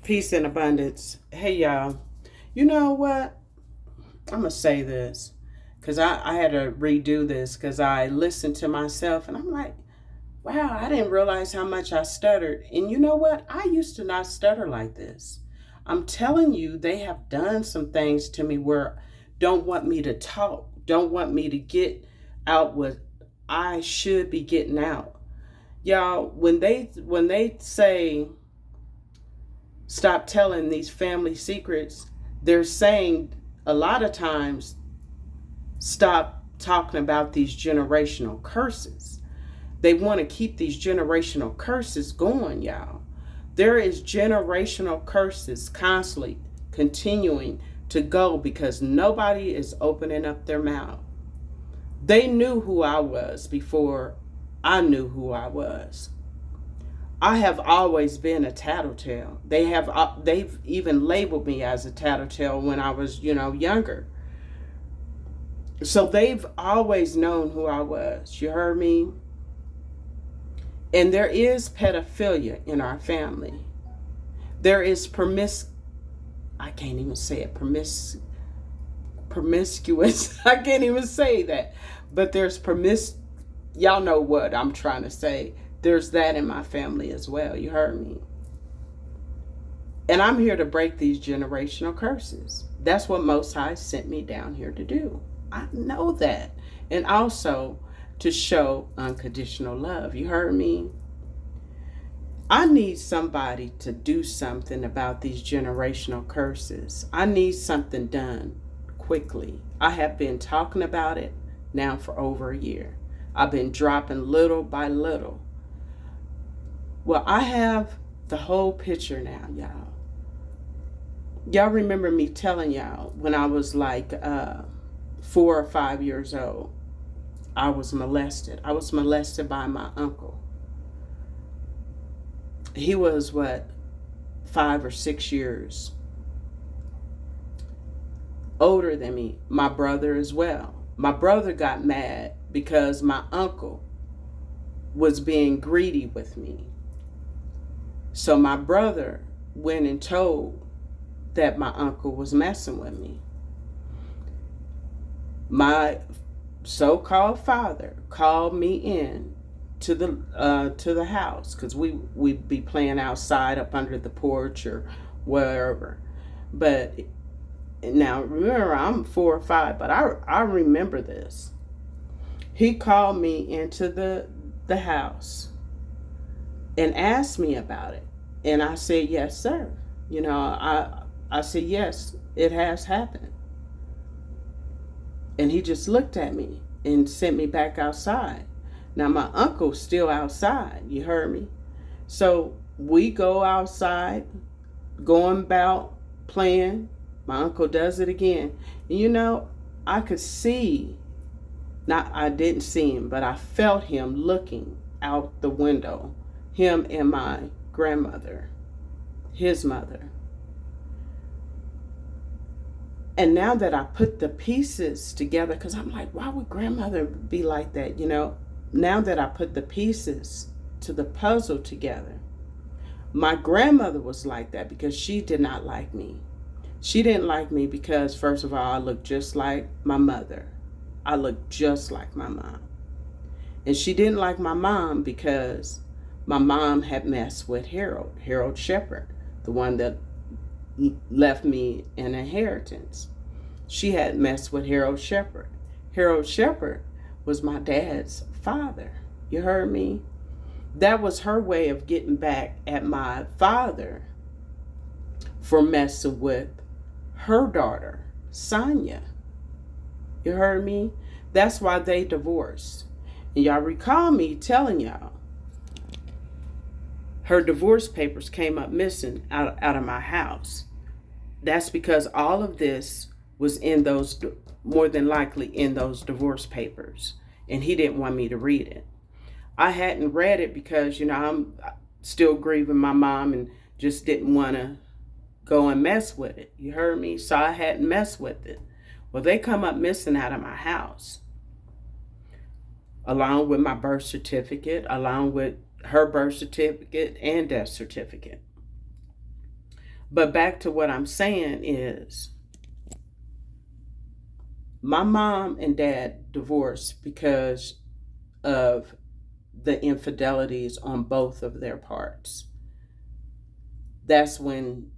Peace and abundance. Hey, y'all. You know what? I'm going to say this because I had to redo this because I listened to myself and I'm like, wow, I didn't realize how much I stuttered. And you know what? I used to not stutter like this. I'm telling you, they have done some things to me where don't want me to talk, don't want me to get out what I should be getting out. Y'all, when they say stop telling these family secrets, they're saying a lot of times stop talking about these generational curses. They want to keep these generational curses going, y'all. There is generational curses constantly continuing to go because nobody is opening up their mouth. They knew who I was before I knew who I was. I have always been a tattletale. They've even labeled me as a tattletale when I was, younger. So they've always known who I was. You heard me? And there is pedophilia in our family. There is I can't even say it, promiscuous. I can't even say that. But there's y'all know what I'm trying to say. There's that in my family as well. You heard me? And I'm here to break these generational curses. That's what Most High sent me down here to do. I know that. And also to show unconditional love. You heard me? I need somebody to do something about these generational curses. I need something done quickly. I have been talking about it now for over a year. I've been dropping little by little. Well, I have the whole picture now, y'all. Y'all remember me telling y'all when I was like 4 or 5 years old, I was molested. I was molested by my uncle. He was 5 or 6 years older than me. My brother as well. My brother got mad because my uncle was being greedy with me. So my brother went and told that my uncle was messing with me. My so-called father called me in to the house because we'd be playing outside up under the porch or wherever. But now remember, I'm 4 or 5, but I remember this. He called me into the house and asked me about it. And I said, yes, sir. I said, yes, it has happened. And he just looked at me and sent me back outside. Now, my uncle's still outside. You heard me? So we go outside, going about playing. My uncle does it again. And I could see, I didn't see him, but I felt him looking out the window. Him and my grandmother, his mother. And now that I put the pieces together, because I'm like, why would grandmother be like that? Now that I put the pieces to the puzzle together, my grandmother was like that because she did not like me. She didn't like me because, first of all, I looked just like my mother. I looked just like my mom. And she didn't like my mom because my mom had messed with Harold Shepard, the one that left me an inheritance. She had messed with Harold Shepard. Harold Shepard was my dad's father. You heard me? That was her way of getting back at my father for messing with her daughter, Sonia. You heard me? That's why they divorced. And y'all recall me telling y'all her divorce papers came up missing out of my house. That's because all of this was in those, more than likely in those divorce papers. And he didn't want me to read it. I hadn't read it because, I'm still grieving my mom and just didn't want to go and mess with it. You heard me? So I hadn't messed with it. Well, they come up missing out of my house, along with my birth certificate, along with her birth certificate and death certificate. But back to what I'm saying is my mom and dad divorced because of the infidelities on both of their parts. That's when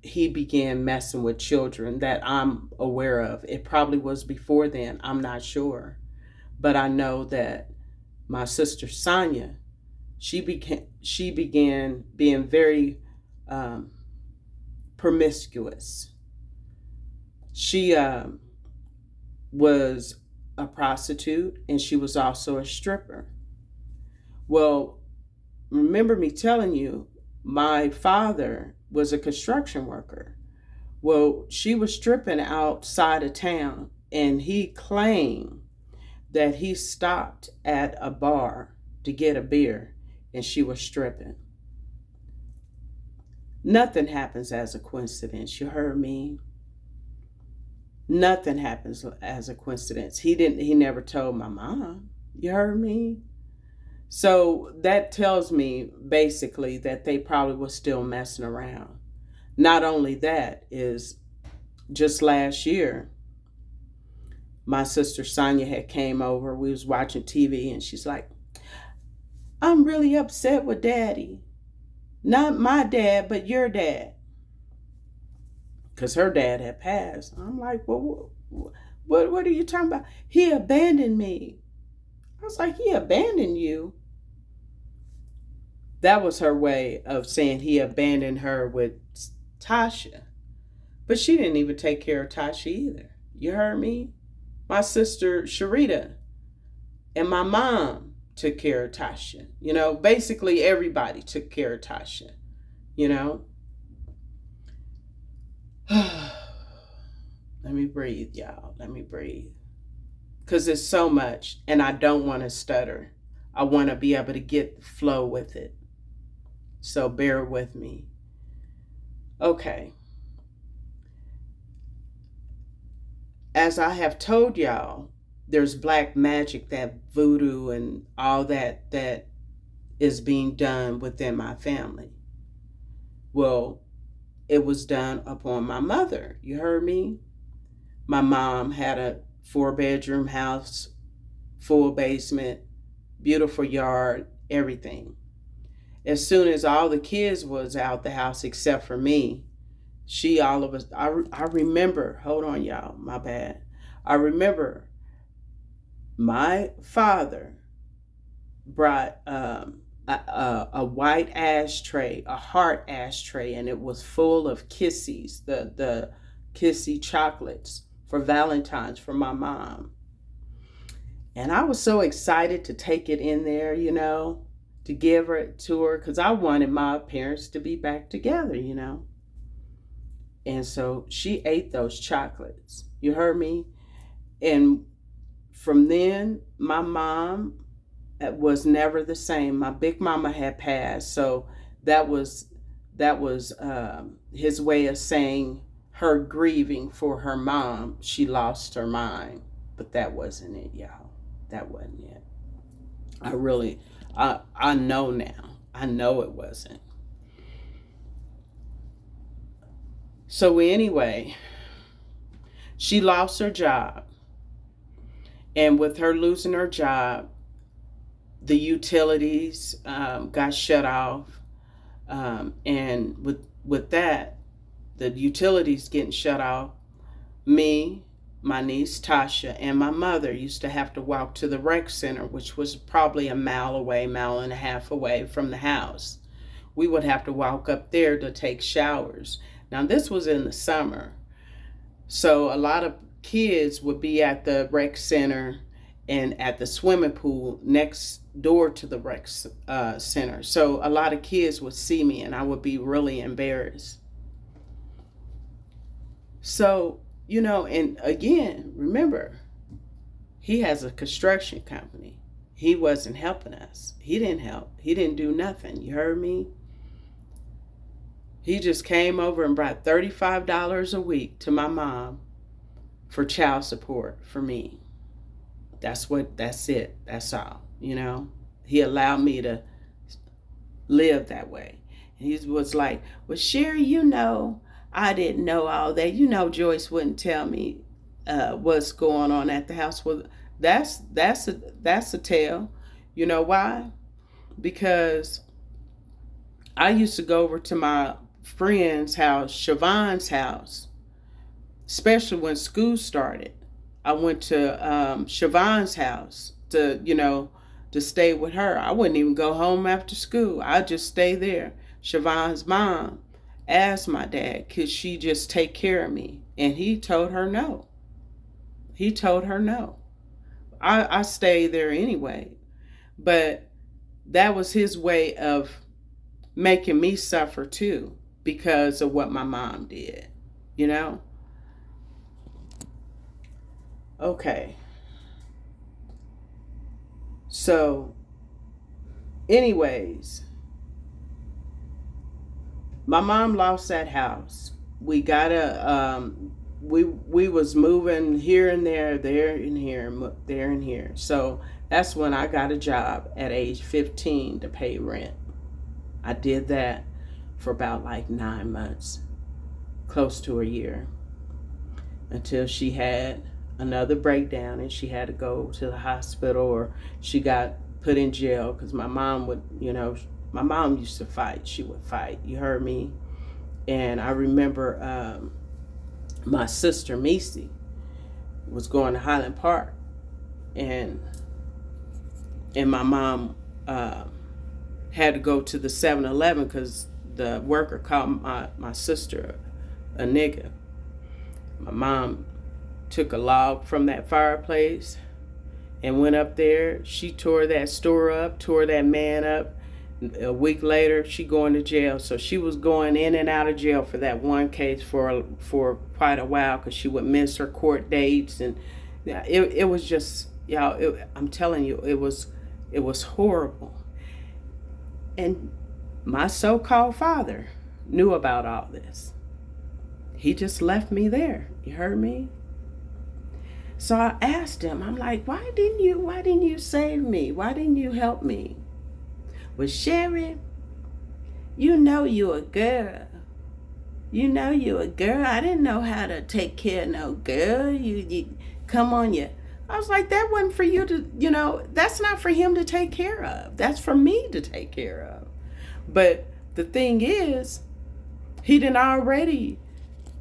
he began messing with children that I'm aware of. It probably was before then, I'm not sure. But I know that my sister Sonia, she began being very um, promiscuous. She was a prostitute and she was also a stripper. Well, remember me telling you, my father was a construction worker. Well, she was stripping outside of town, and he claimed that he stopped at a bar to get a beer and she was stripping. Nothing happens as a coincidence. You heard me? Nothing happens as a coincidence. He never told my mom. You heard me? So that tells me basically that they probably were still messing around. Not only that, is just last year, my sister Sonia had came over. We was watching TV and she's like, I'm really upset with daddy. Not my dad, but your dad. Because her dad had passed. I'm like, well, what are you talking about? He abandoned me. I was like, he abandoned you? That was her way of saying he abandoned her with Tasha. But she didn't even take care of Tasha either. You heard me? My sister Sharita and my mom took care of Tasha. You know, basically everybody took care of Tasha. You know? Let me breathe, y'all. Let me breathe. Because it's so much, and I don't want to stutter. I want to be able to get the flow with it. So bear with me. Okay. As I have told y'all, there's black magic, that voodoo and all that is being done within my family. Well, it was done upon my mother. You heard me? My mom had a 4-bedroom house, full basement, beautiful yard, everything. As soon as all the kids was out the house except for me, all of us, I remember, hold on y'all, my bad. I remember my father brought a white ashtray, a heart ashtray, and it was full of Kissies, the Kissy chocolates for Valentine's for my mom. And I was so excited to take it in there, you know, to give it to her because I wanted my parents to be back together, you know. And so she ate those chocolates. You heard me? And from then, my mom was never the same. My big mama had passed, so that was his way of saying her grieving for her mom. She lost her mind, but that wasn't it, y'all. That wasn't it. I know now. I know it wasn't. So anyway, she lost her job. And with her losing her job, the utilities got shut off. And with that, the utilities getting shut off, me, my niece Tasha, and my mother used to have to walk to the rec center, which was probably a mile away, mile and a half away from the house. We would have to walk up there to take showers. Now, this was in the summer. So a lot of kids would be at the rec center and at the swimming pool next door to the rec center. So a lot of kids would see me and I would be really embarrassed. So, you know, and again, remember, he has a construction company. He wasn't helping us. He didn't help. He didn't do nothing. You heard me? He just came over and brought $35 a week to my mom for child support for me. That's it. That's all, you know. He allowed me to live that way. He was like, well, Sherry, I didn't know all that. Joyce wouldn't tell me what's going on at the house. Well, that's a tale. You know why? Because I used to go over to my friend's house, Siobhan's house, especially when school started. I went to Siobhan's house to stay with her. I wouldn't even go home after school. I'd just stay there. Siobhan's mom asked my dad, could she just take care of me? And he told her no. He told her no. I stayed there anyway. But that was his way of making me suffer too because of what my mom did, you know? Okay. So, anyways, my mom lost that house. We got we was moving here and there and here, there and here. So that's when I got a job at age 15 to pay rent. I did that for about like 9 months, close to a year, until she had another breakdown and she had to go to the hospital, or she got put in jail because my mom would, my mom used to fight. She would fight. You heard me? And I remember my sister, Missy, was going to Highland Park, and my mom had to go to the 7-Eleven because the worker called my sister a nigga. My mom took a log from that fireplace and went up there. She tore that store up, tore that man up. A week later, she going to jail. So she was going in and out of jail for that one case for quite a while because she would miss her court dates, and it was just, I'm telling you, it was horrible. And my so-called father knew about all this. He just left me there. You heard me? So I asked him, I'm like, why didn't you save me? Why didn't you help me? Well, Sherry, you a girl. You a girl. I didn't know how to take care of no girl. You come on, you. I was like, that wasn't for you to, that's not for him to take care of. That's for me to take care of. But the thing is, he done already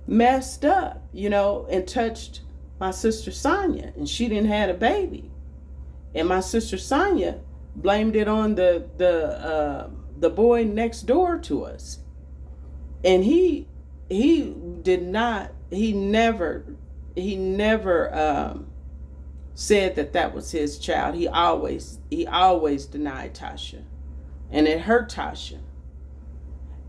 messed up, and touched my sister Sonia, and she didn't had a baby. And my sister Sonia blamed it on the boy next door to us. And he never said that was his child. He always denied Tasha. And it hurt Tasha.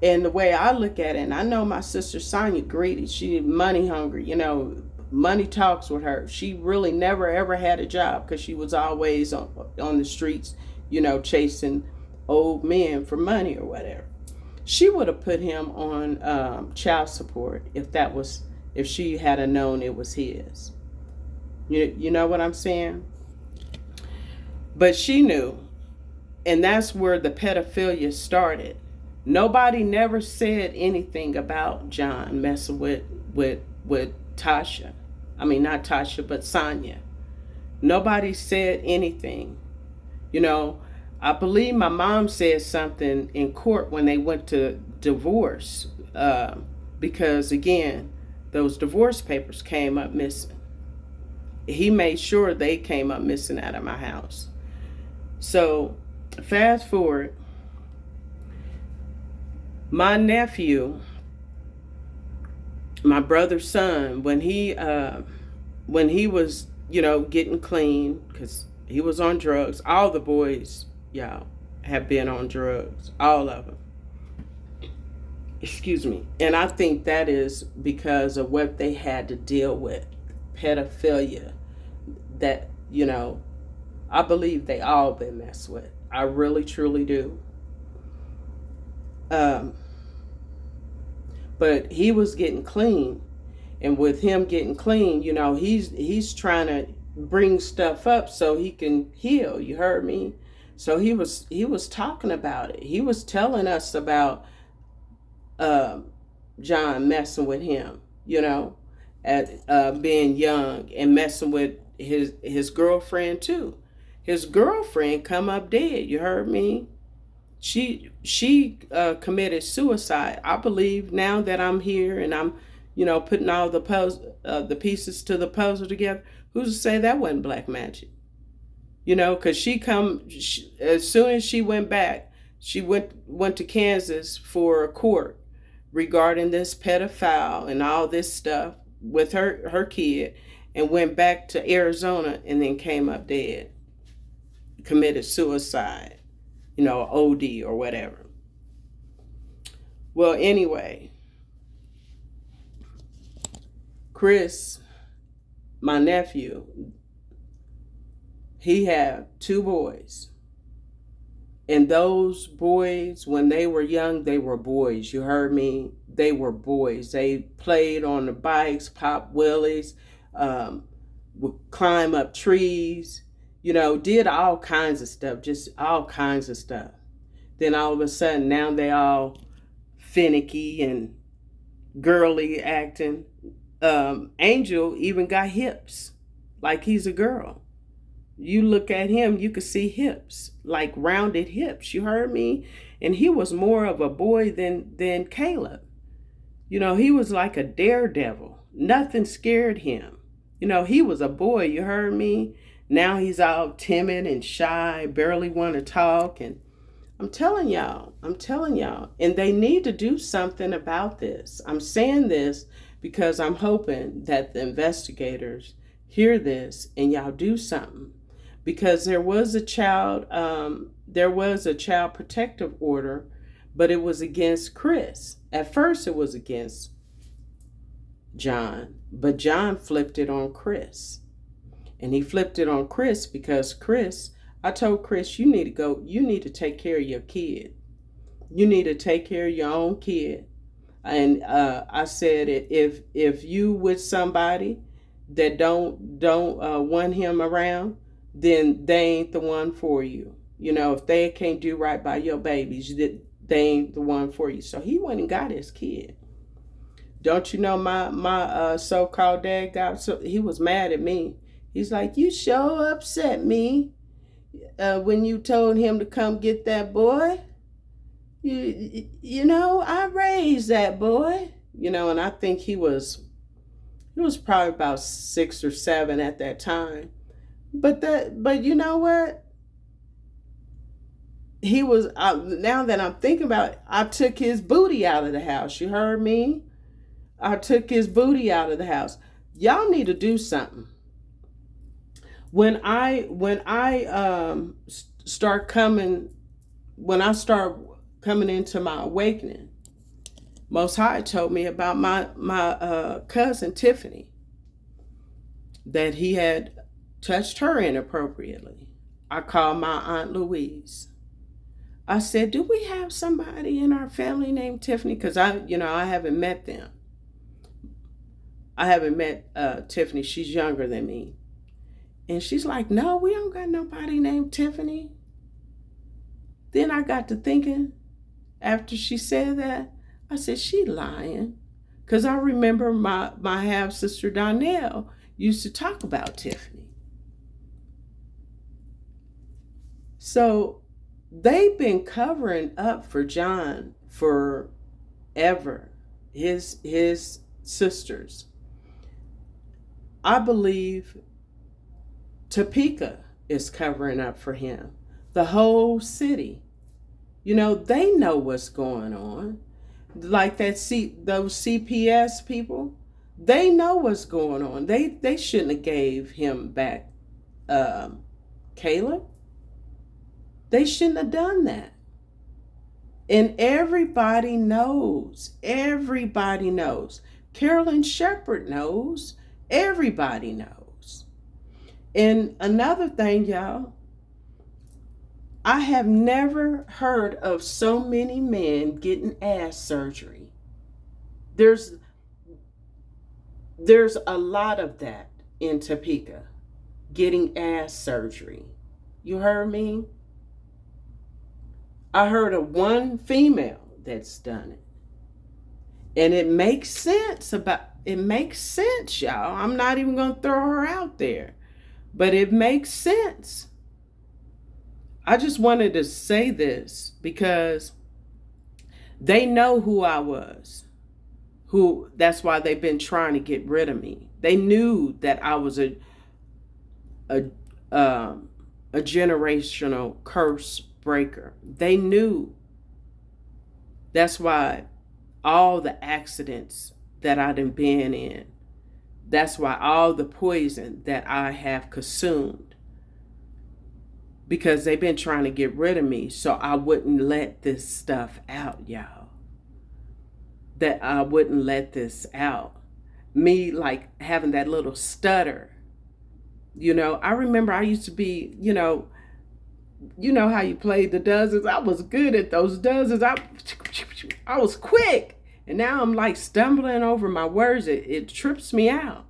And the way I look at it, and I know my sister Sonia greedy, she money hungry, money talks with her. She really never ever had a job because she was always on the streets, chasing old men for money or whatever. She would have put him on child support if she had known it was his. You know what I'm saying? But she knew. And that's where the pedophilia started. Nobody never said anything about John messing with Tasha. I mean, not Tasha, but Sonia. Nobody said anything. I believe my mom said something in court when they went to divorce, because, again, those divorce papers came up missing. He made sure they came up missing out of my house. So, fast forward, my nephew, my brother's son, when he was, getting clean, because he was on drugs. All the boys, have been on drugs. All of them. Excuse me. And I think that is because of what they had to deal with. Pedophilia. That, I believe they all been messed with. I really, truly do. But he was getting clean. And with him getting clean, he's trying to bring stuff up so he can heal. You heard me? So he was talking about it. He was telling us about um, John messing with him, at being young and messing with his girlfriend too. His girlfriend come up dead. You heard me? She committed suicide. I believe now that I'm here and I'm, putting all the pieces to the puzzle together. Who's to say that wasn't black magic? Because as soon as she went back, she went to Kansas for a court regarding this pedophile and all this stuff with her kid, and went back to Arizona and then came up dead, committed suicide, OD or whatever. Well, anyway, Chris, my nephew, he had 2 boys. And those boys, when they were young, they were boys. You heard me? They were boys. They played on the bikes, pop wheelies, would climb up trees, did all kinds of stuff, just all kinds of stuff. Then all of a sudden, now they all finicky and girly acting. Angel even got hips, like he's a girl. You look at him, you could see hips, like rounded hips. You heard me? And he was more of a boy than Caleb. He was like a daredevil. Nothing scared him. He was a boy. You heard me? Now he's all timid and shy, barely want to talk. And I'm telling y'all. And they need to do something about this. I'm saying this because I'm hoping that the investigators hear this and y'all do something. Because there was a child protective order, but it was against Chris. At first it was against John, but John flipped it on Chris. And he flipped it on Chris because I told Chris, you need to take care of your kid. You need to take care of your own kid. And I said, if you with somebody that don't want him around, then they ain't the one for you. If they can't do right by your babies, they ain't the one for you. So he went and got his kid. Don't you know my so-called dad he was mad at me. He's like, you sure upset me when you told him to come get that boy. I raised that boy. And I think he was probably about 6 or 7 at that time. But you know what? He was, now that I'm thinking about it, I took his booty out of the house. You heard me? I took his booty out of the house. Y'all need to do something. When I start coming into my awakening, Most High told me about my cousin Tiffany, that he had touched her inappropriately. I called my Aunt Louise. I said, do we have somebody in our family named Tiffany? Because I haven't met them. I haven't met Tiffany. She's younger than me. And she's like, no, we don't got nobody named Tiffany. Then I got to thinking, after she said that, I said, she lying. Because I remember my half-sister Donnell used to talk about Tiffany. So they've been covering up for John forever, his sisters. I believe Topeka is covering up for him. The whole city. They know what's going on. Like those CPS people, they know what's going on. They shouldn't have gave him back Caleb. They shouldn't have done that. And everybody knows. Everybody knows. Carolyn Shepherd knows. Everybody knows. And another thing, y'all, I have never heard of so many men getting ass surgery. There's a lot of that in Topeka, getting ass surgery. You heard me? I heard of one female that's done it. And it makes sense, y'all. I'm not even going to throw her out there, but it makes sense. I just wanted to say this because they know who I was. That's why they've been trying to get rid of me. They knew that I was a um, a generational curse breaker. They knew. That's why all the accidents that I done been in. That's why all the poison that I have consumed. Because they've been trying to get rid of me so I wouldn't let this stuff out, y'all. That I wouldn't let this out. Me like having that little stutter. I remember I used to be, how you played the dozens. I was good at those dozens. I was quick. And now I'm like stumbling over my words. It trips me out.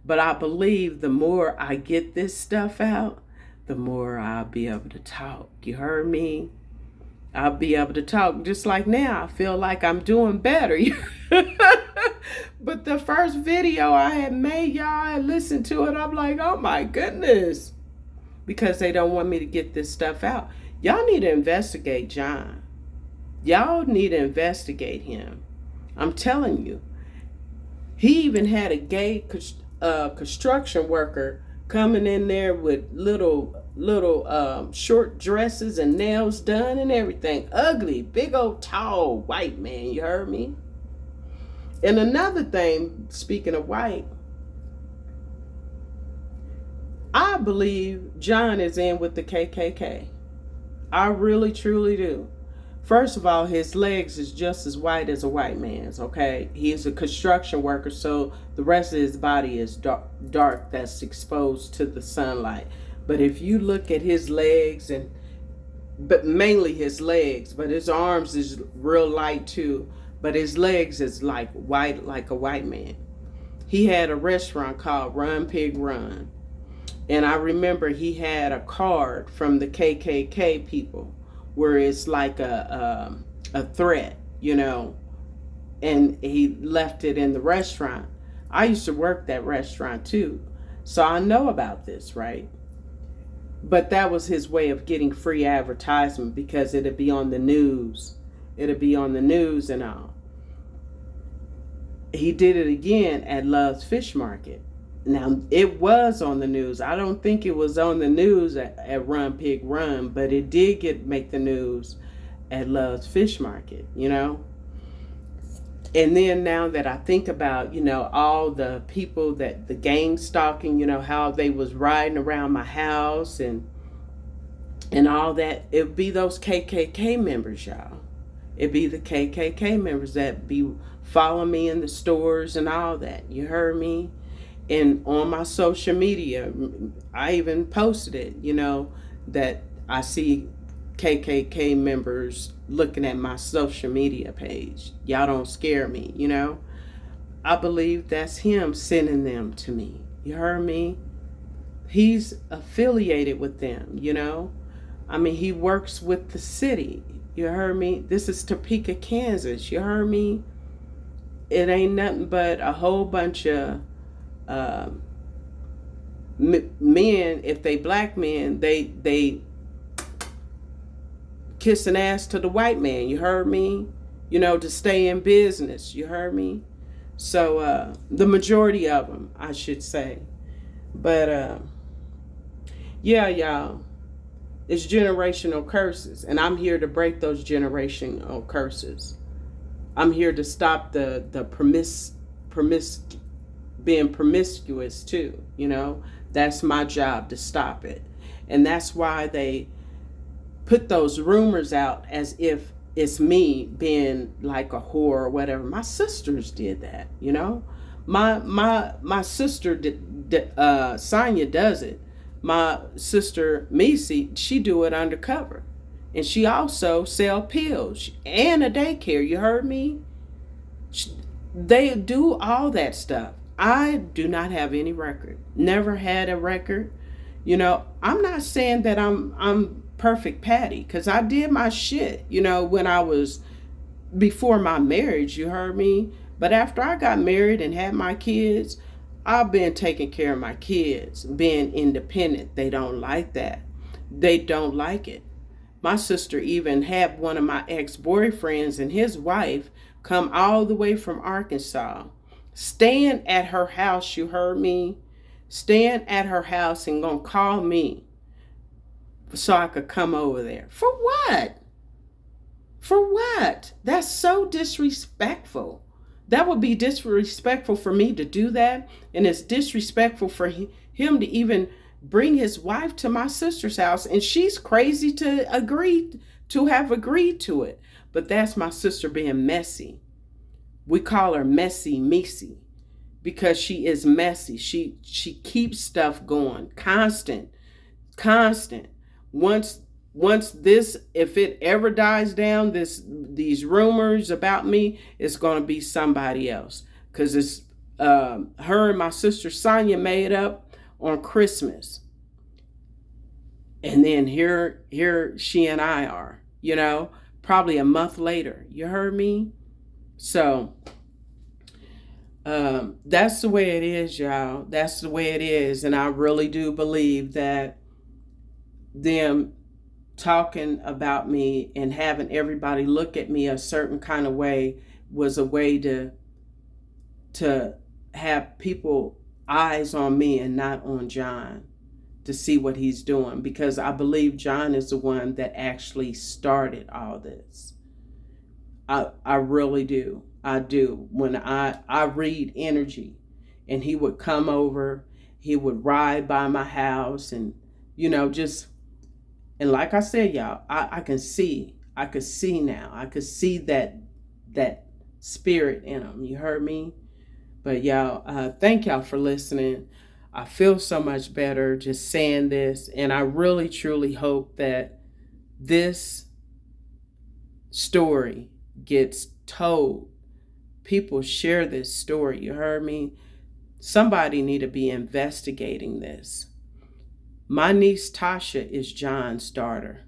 But I believe the more I get this stuff out, the more I'll be able to talk. You heard me? I'll be able to talk. Just like now, I feel like I'm doing better. But the first video I had made, y'all, I listened to it. I'm like, oh my goodness. Because they don't want me to get this stuff out. Y'all need to investigate John. Y'all need to investigate him. I'm telling you. He even had a gay construction worker coming in there with little short dresses and nails done and everything. Ugly, big old tall white man. You heard me? And another thing, speaking of white, I believe John is in with the KKK. I really, truly do. First of all, his legs is just as white as a white man's, okay? He's a construction worker, so the rest of his body is dark that's exposed to the sunlight. But if you look at his legs, but mainly his legs, but his arms is real light too, but his legs is like white, like a white man. He had a restaurant called Run Pig Run. And I remember he had a card from the KKK people where it's like a threat, and he left it in the restaurant. I used to work that restaurant too, so I know about this, right? But that was his way of getting free advertisement because it'd be on the news. It'd be on the news and all. He did it again at Love's Fish Market. Now, it was on the news. I don't think it was on the news at Run Pig Run, but it did make the news at Love's Fish Market, And then now that I think about, all the people that the gang stalking, how they was riding around my house and all that, it'd be those KKK members, y'all. It'd be the KKK members that be following me in the stores and all that. You heard me? And on my social media, I even posted it, that I see KKK members looking at my social media page. Y'all don't scare me, I believe that's him sending them to me. You heard me? He's affiliated with them, I mean, he works with the city. You heard me? This is Topeka, Kansas. You heard me? It ain't nothing but a whole bunch of men. If they black men, they kissing ass to the white man. You heard me? To stay in business. You heard me? So the majority of them, I should say. But yeah, y'all, it's generational curses, and I'm here to break those generational curses. I'm here to stop the being promiscuous too, That's my job, to stop it. And that's why they put those rumors out as if it's me being like a whore or whatever. My sisters did that, My sister Sonia does it. My sister Missy, she do it undercover. And she also sell pills and a daycare. You heard me? They do all that stuff. I do not have any record. Never had a record. I'm not saying that I'm perfect Patty, because I did my shit, when I was before my marriage, you heard me? But after I got married and had my kids, I've been taking care of my kids, being independent. They don't like that. They don't like it. My sister even had one of my ex-boyfriends and his wife come all the way from Arkansas, staying at her house, you heard me? Staying at her house and gonna call me so I could come over there. For what? For what? That's so disrespectful. That would be disrespectful for me to do that. And it's disrespectful for him to even bring his wife to my sister's house. And she's crazy to have agreed to it. But that's my sister being messy. We call her Messy Missy because she is messy. She keeps stuff going, constant. Once this, if it ever dies down, these rumors about me, it's going to be somebody else, because it's her and my sister Sonia made up on Christmas, and then here she and I are, probably a month later. You heard me? So that's the way it is, y'all. That's the way it is, and I really do believe that them talking about me and having everybody look at me a certain kind of way was a way to have people eyes on me and not on John, to see what he's doing, because I believe John is the one that actually started all this. I really do. I do. When I read energy, and he would come over, he would ride by my house, and just, and like I said, y'all, I can see. I could see now. I could see that spirit in him. You heard me? But y'all, thank y'all for listening. I feel so much better just saying this. And I really, truly hope that this story gets told. People share this story. You heard me? Somebody need to be investigating this. My niece Tasha is John's daughter.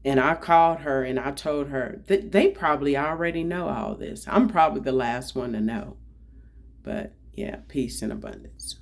And I called her and I told her that they probably already know all this. I'm probably the last one to know. But yeah, peace and abundance.